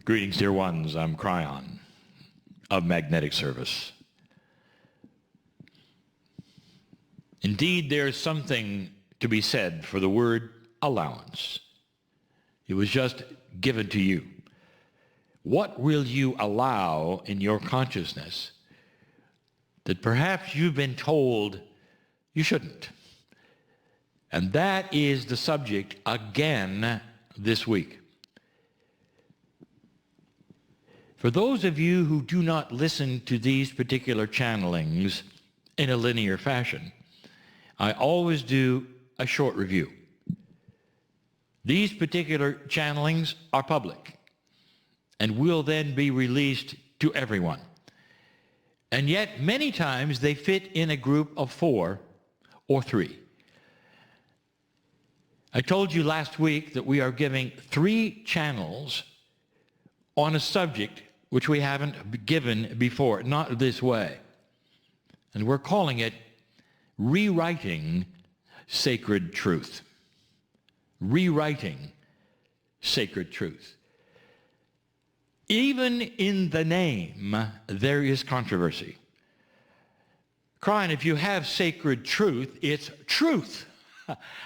Greetings, dear ones. I'm Cryon of Magnetic Service. Indeed, there's something to be said for the word allowance. It was just given to you. What will you allow in your consciousness that perhaps you've been told you shouldn't? And that is the subject again this week. For those of you who do not listen to these particular channelings in a linear fashion, I always do a short review. These particular channelings are public and will then be released to everyone. And yet, many times, they fit in a group of 4 or 3. I told you last week that we are giving 3 channels on a subject which we haven't given before, not this way. And we're calling it Rewriting Sacred Truth. Rewriting Sacred Truth. Even in the name, there is controversy. Crying, if you have sacred truth, it's truth.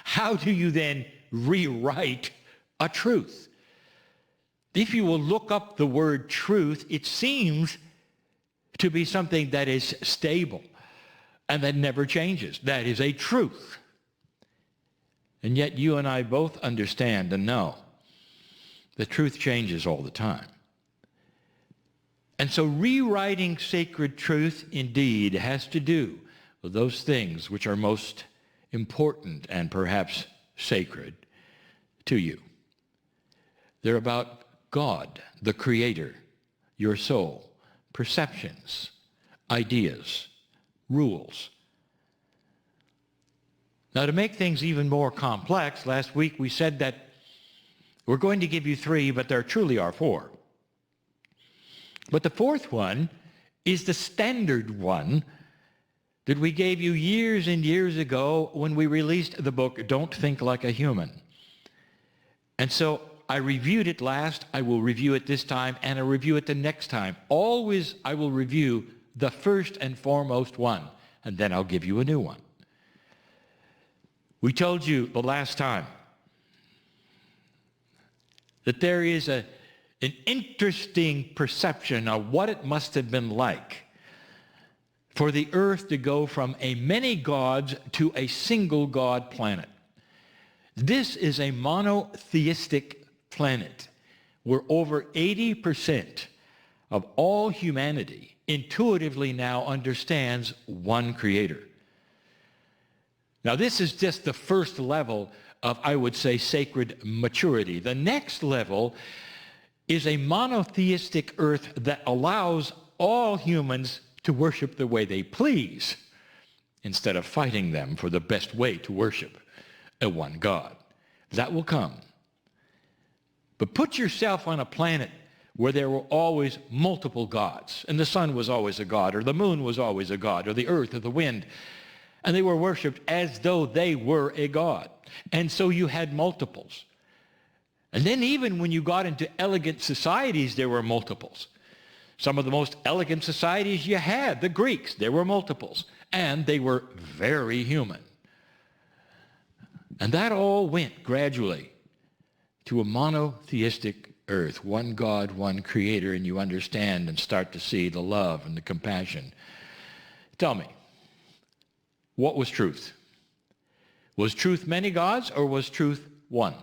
How do you then rewrite a truth? If you will look up the word truth, it seems to be something that is stable and that never changes. That is a truth. And yet you and I both understand and know that truth changes all the time. And so rewriting sacred truth indeed has to do with those things which are most important and perhaps sacred to you. They're about God, the Creator, your soul, perceptions, ideas, rules. Now, to make things even more complex, last week we said that we're going to give you 3, but there truly are 4. But the 4th one is the standard one that we gave you years and years ago when we released the book, Don't Think Like a Human. And so I reviewed it last, I will review it this time, and I'll review it the next time. Always I will review the first and foremost one, and then I'll give you a new one. We told you the last time that there is an interesting perception of what it must have been like for the earth to go from a many gods to a single God planet. This is a monotheistic planet where over 80% of all humanity intuitively now understands one creator. Now, this is just the first level of, I would say, sacred maturity. The next level is a monotheistic earth that allows all humans to worship the way they please instead of fighting them for the best way to worship a one God. That will come. But put yourself on a planet where there were always multiple gods, and the sun was always a god, or the moon was always a god, or the earth or the wind, and they were worshipped as though they were a god. And so you had multiples. And then even when you got into elegant societies, there were multiples. Some of the most elegant societies you had, the Greeks, there were multiples, and they were very human. And that all went gradually to a monotheistic earth, one God, one creator, and you understand and start to see the love and the compassion. Tell me, what was truth? Was truth many gods or was truth one?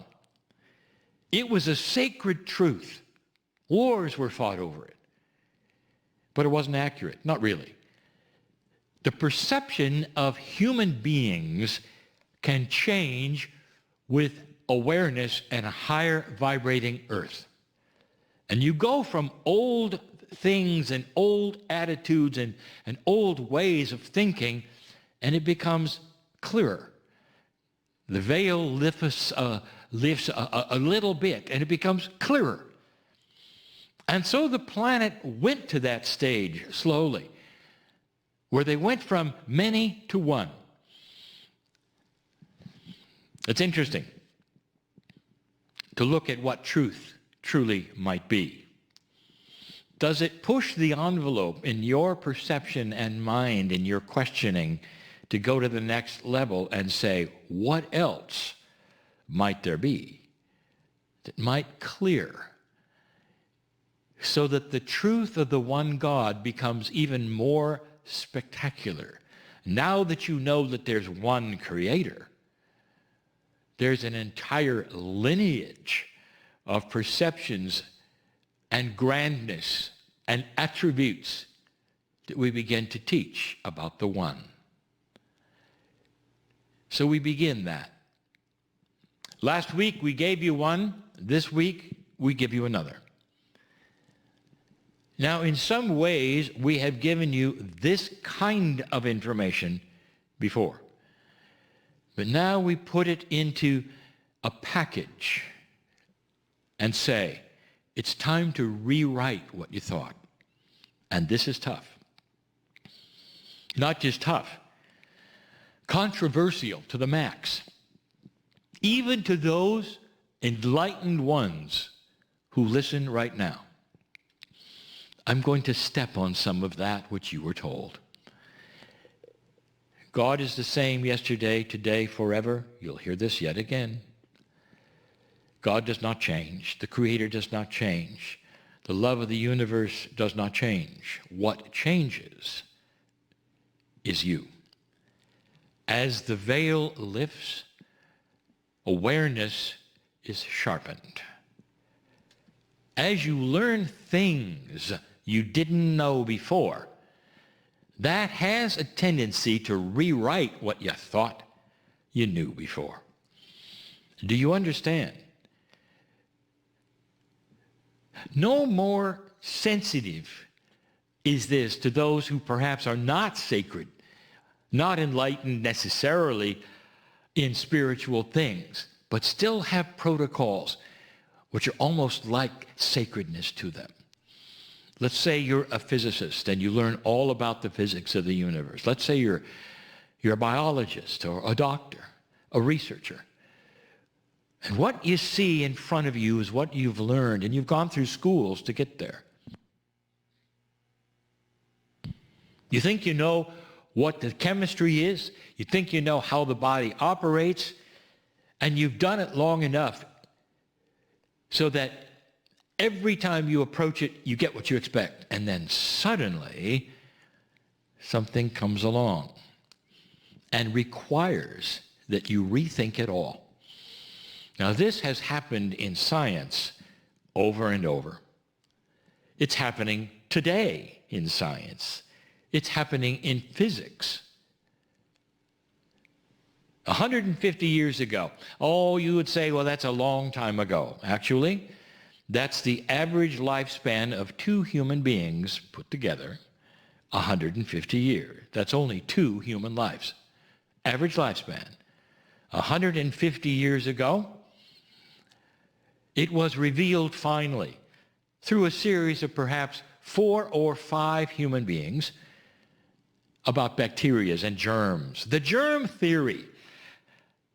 It was a sacred truth. Wars were fought over it. But it wasn't accurate, not really. The perception of human beings can change with awareness and a higher vibrating earth. And you go from old things and old attitudes and old ways of thinking, and it becomes clearer. The veil lifts a little bit, and it becomes clearer. And so the planet went to that stage slowly, where they went from many to one. It's interesting to look at what truth truly might be. Does it push the envelope in your perception and mind, in your questioning, to go to the next level and say, what else might there be that might clear, so that the truth of the one God becomes even more spectacular? Now that you know that there's one creator, there's an entire lineage of perceptions and grandness and attributes that we begin to teach about the one. So we begin that. Last week we gave you one. This week we give you another. Now, in some ways, we have given you this kind of information before. But now we put it into a package and say, it's time to rewrite what you thought. And this is tough. Not just tough, controversial to the max. Even to those enlightened ones who listen right now. I'm going to step on some of that which you were told. God is the same yesterday, today, forever. You'll hear this yet again. God does not change. The Creator does not change. The love of the universe does not change. What changes is you. As the veil lifts, awareness is sharpened. As you learn things you didn't know before, that has a tendency to rewrite what you thought you knew before. Do you understand? No more sensitive is this to those who perhaps are not sacred, not enlightened necessarily in spiritual things, but still have protocols which are almost like sacredness to them. Let's say you're a physicist and you learn all about the physics of the universe. Let's say you're a biologist or a doctor, a researcher. And what you see in front of you is what you've learned, and you've gone through schools to get there. You think you know what the chemistry is. You think you know how the body operates, and you've done it long enough so that every time you approach it, you get what you expect. And then suddenly, something comes along and requires that you rethink it all. Now, this has happened in science over and over. It's happening today in science. It's happening in physics. 150 years ago, you would say, well, that's a long time ago. Actually, that's the average lifespan of two human beings put together, 150 years. That's only 2 human lives. Average lifespan. 150 years ago, it was revealed finally through a series of perhaps 4 or 5 human beings about bacteria and germs. The germ theory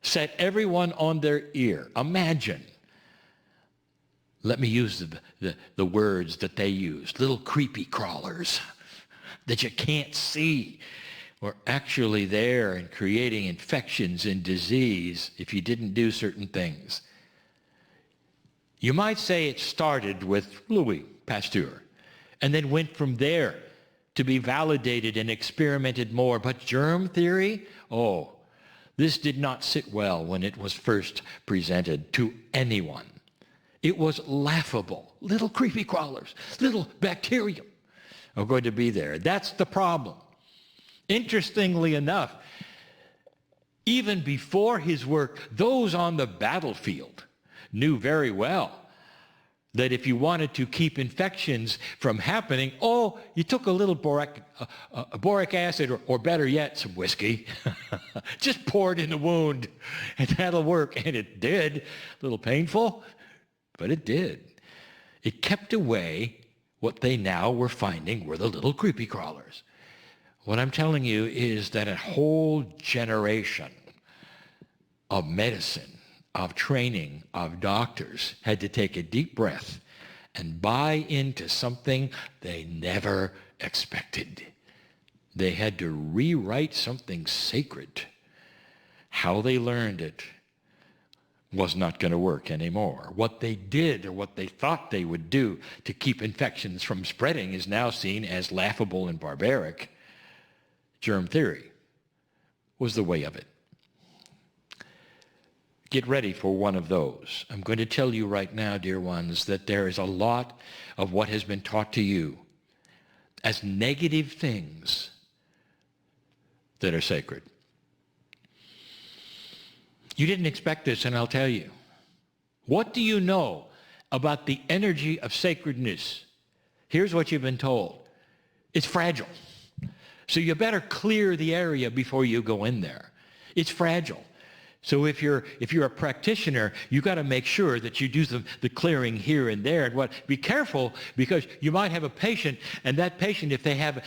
set everyone on their ear. Imagine, let me use the words that they used, little creepy crawlers that you can't see were actually there and creating infections and disease if you didn't do certain things. You might say it started with Louis Pasteur and then went from there to be validated and experimented more. But germ theory, this did not sit well when it was first presented to anyone. It was laughable. Little creepy crawlers, little bacteria are going to be there. That's the problem. Interestingly enough, even before his work, those on the battlefield knew very well that if you wanted to keep infections from happening, you took a little boric acid, or better yet, some whiskey. Just pour it in the wound, and that'll work. And it did. A little painful, but it did. It kept away what they now were finding were the little creepy crawlers. What I'm telling you is that a whole generation of medicine, of training, of doctors had to take a deep breath and buy into something they never expected. They had to rewrite something sacred. How they learned it was not going to work anymore. What they did or what they thought they would do to keep infections from spreading is now seen as laughable and barbaric. Germ theory was the way of it. Get ready for one of those. I'm going to tell you right now, dear ones, that there is a lot of what has been taught to you as negative things that are sacred. You didn't expect this, and I'll tell you. What do you know about the energy of sacredness? Here's what you've been told. It's fragile. So you better clear the area before you go in there. It's fragile. So if you're a practitioner, you got to make sure that you do the clearing here and there. And be careful, because you might have a patient, and that patient, if they have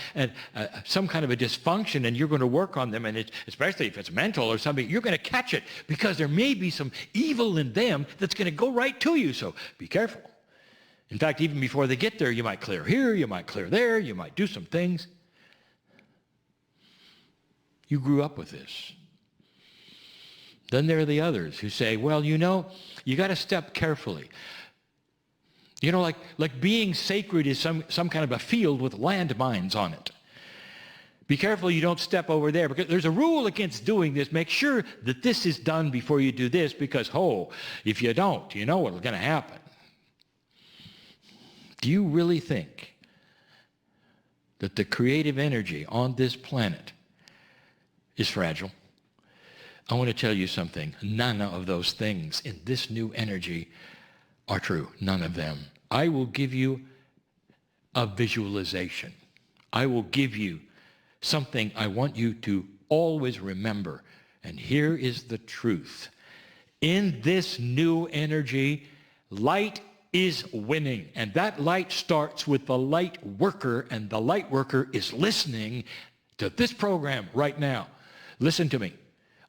some kind of a dysfunction, and you're going to work on them, and especially if it's mental or something, you're going to catch it, because there may be some evil in them that's going to go right to you. So be careful. In fact, even before they get there, you might clear here, you might clear there, you might do some things. You grew up with this. Then there are the others who say, well, you got to step carefully. Like being sacred is some kind of a field with landmines on it. Be careful you don't step over there, because there's a rule against doing this. Make sure that this is done before you do this, because, if you don't, you know what's going to happen. Do you really think that the creative energy on this planet is fragile? I want to tell you something. None of those things in this new energy are true. None of them. I will give you a visualization. I will give you something I want you to always remember. And here is the truth. In this new energy, light is winning. And that light starts with the light worker, and the light worker is listening to this program right now. Listen to me.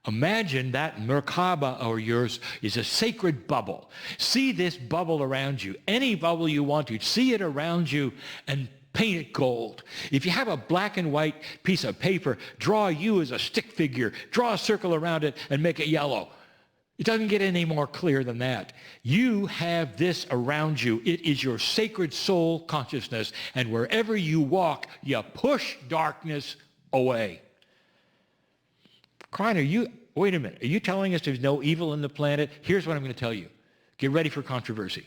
Imagine that Merkaba or yours is a sacred bubble. See this bubble around you. Any bubble you want to. See it around you and paint it gold. If you have a black and white piece of paper, draw you as a stick figure. Draw a circle around it and make it yellow. It doesn't get any more clear than that. You have this around you. It is your sacred soul consciousness. And wherever you walk, you push darkness away. Kreiner, wait a minute. Are you telling us there's no evil in the planet? Here's what I'm going to tell you. Get ready for controversy.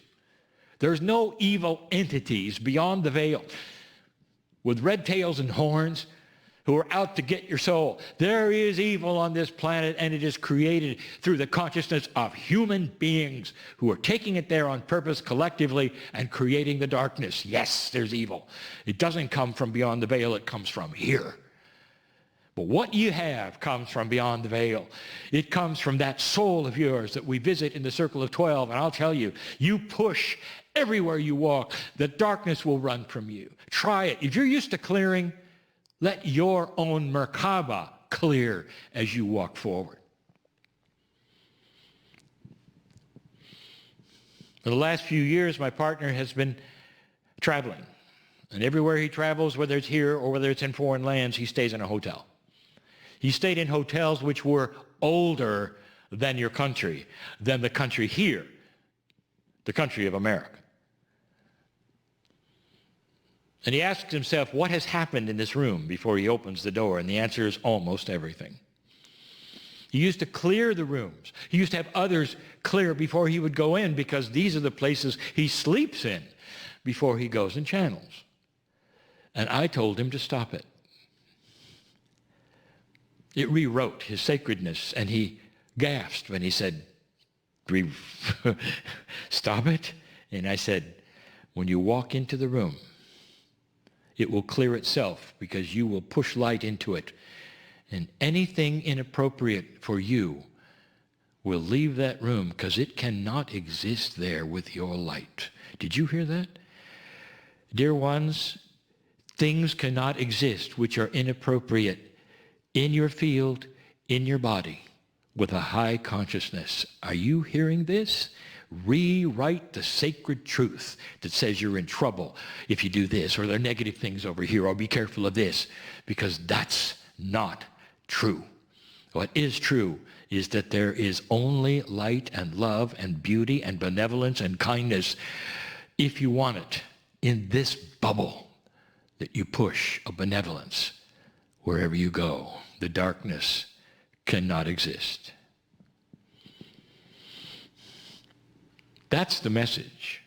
There's no evil entities beyond the veil with red tails and horns who are out to get your soul. There is evil on this planet, and it is created through the consciousness of human beings who are taking it there on purpose collectively and creating the darkness. Yes, there's evil. It doesn't come from beyond the veil. It comes from here. But what you have comes from beyond the veil. It comes from that soul of yours that we visit in the circle of 12. And I'll tell you, you push everywhere you walk, the darkness will run from you. Try it. If you're used to clearing, let your own Merkaba clear as you walk forward. For the last few years, my partner has been traveling. And everywhere he travels, whether it's here or whether it's in foreign lands, he stays in a hotel. He stayed in hotels which were older than your country, than the country here, the country of America. And he asks himself, what has happened in this room before he opens the door? And the answer is almost everything. He used to clear the rooms. He used to have others clear before he would go in, because these are the places he sleeps in before he goes and channels. And I told him to stop it. It rewrote his sacredness, and he gasped when he said, stop it? And I said, when you walk into the room, it will clear itself, because you will push light into it. And anything inappropriate for you will leave that room, because it cannot exist there with your light. Did you hear that? Dear ones, things cannot exist which are inappropriate in your field, in your body, with a high consciousness. Are you hearing this? rewrite the sacred truth that says you're in trouble if you do this, or there are negative things over here, or be careful of this, because that's not true. What is true is that there is only light and love and beauty and benevolence and kindness, if you want it, in this bubble that you push of benevolence wherever you go. The darkness cannot exist. That's the message.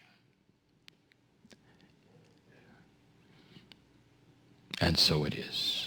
And so it is.